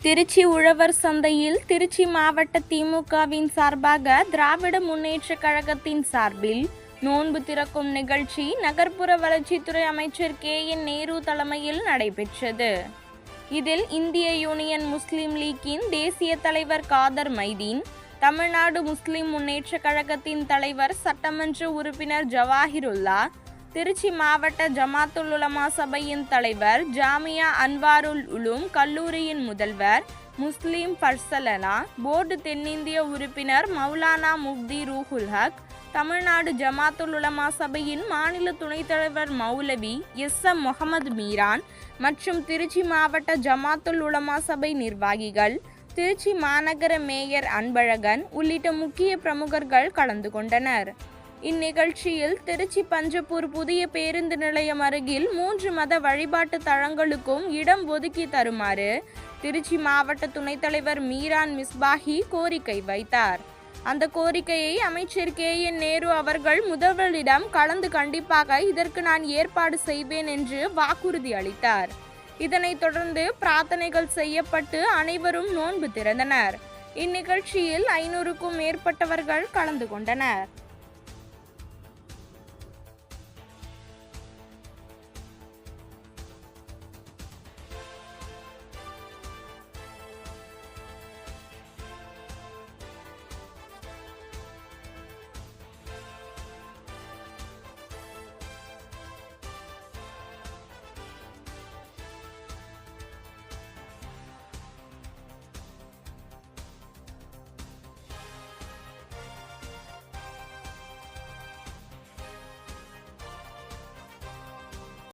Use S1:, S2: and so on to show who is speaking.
S1: திருச்சி உழவர் சந்தையில் திருச்சி மாவட்ட திமுகவின் சார்பாக திராவிட முன்னேற்றக் கழகத்தின் சார்பில் நோன்பு திறக்கும் நிகழ்ச்சி நகர்ப்புற வளர்ச்சித்துறை அமைச்சர் KN நேரு தலைமையில் நடைபெற்றது. இதில் இந்திய யூனியன் முஸ்லிம் லீக்கின் தேசிய தலைவர் காதர் மைதீன், தமிழ்நாடு முஸ்லிம் முன்னேற்றக் கழகத்தின் தலைவர் சட்டமன்ற உறுப்பினர் ஜவாஹிருல்லா, திருச்சி மாவட்ட ஜமாத்துல் உலமா சபையின் தலைவர் ஜாமியா அன்வாருல் உலூம் கல்லூரியின் முதல்வர் முஸ்லிம் ஃபர்சலனா, போர்டு தென்னிந்திய உறுப்பினர் மௌலானா முப்தி ரூஹுல் ஹக், தமிழ்நாடு ஜமாத்துல் உலமா சபையின் மாநில துணைத் தலைவர் மௌலவி SM முகமது மீரான் மற்றும் திருச்சி மாவட்ட ஜமாத்துல் உலமா சபை நிர்வாகிகள், திருச்சி மாநகர மேயர் அன்பழகன் உள்ளிட்ட முக்கிய பிரமுகர்கள் கலந்து கொண்டனர். இந்நிகழ்ச்சியில் திருச்சி பஞ்சப்பூர் புதிய பேருந்து நிலையம் அருகில் 3 மத வழிபாட்டு தலங்களுக்கும் இடம் ஒதுக்கி தருமாறு திருச்சி மாவட்ட துணைத் தலைவர் மீரான் மிஸ்பாஹி கோரிக்கை வைத்தார். அந்த கோரிக்கையை அமைச்சர் KN நேரு அவர்கள் முதல்வரிடம் கலந்து கண்டிப்பாக இதற்கு நான் ஏற்பாடு செய்வேன் என்று வாக்குறுதி அளித்தார். இதனைத் தொடர்ந்து பிரார்த்தனைகள் செய்யப்பட்டு அனைவரும் நோன்பு திறந்தனர். இந்நிகழ்ச்சியில் 500க்கும் மேற்பட்டவர்கள் கலந்து கொண்டனர்.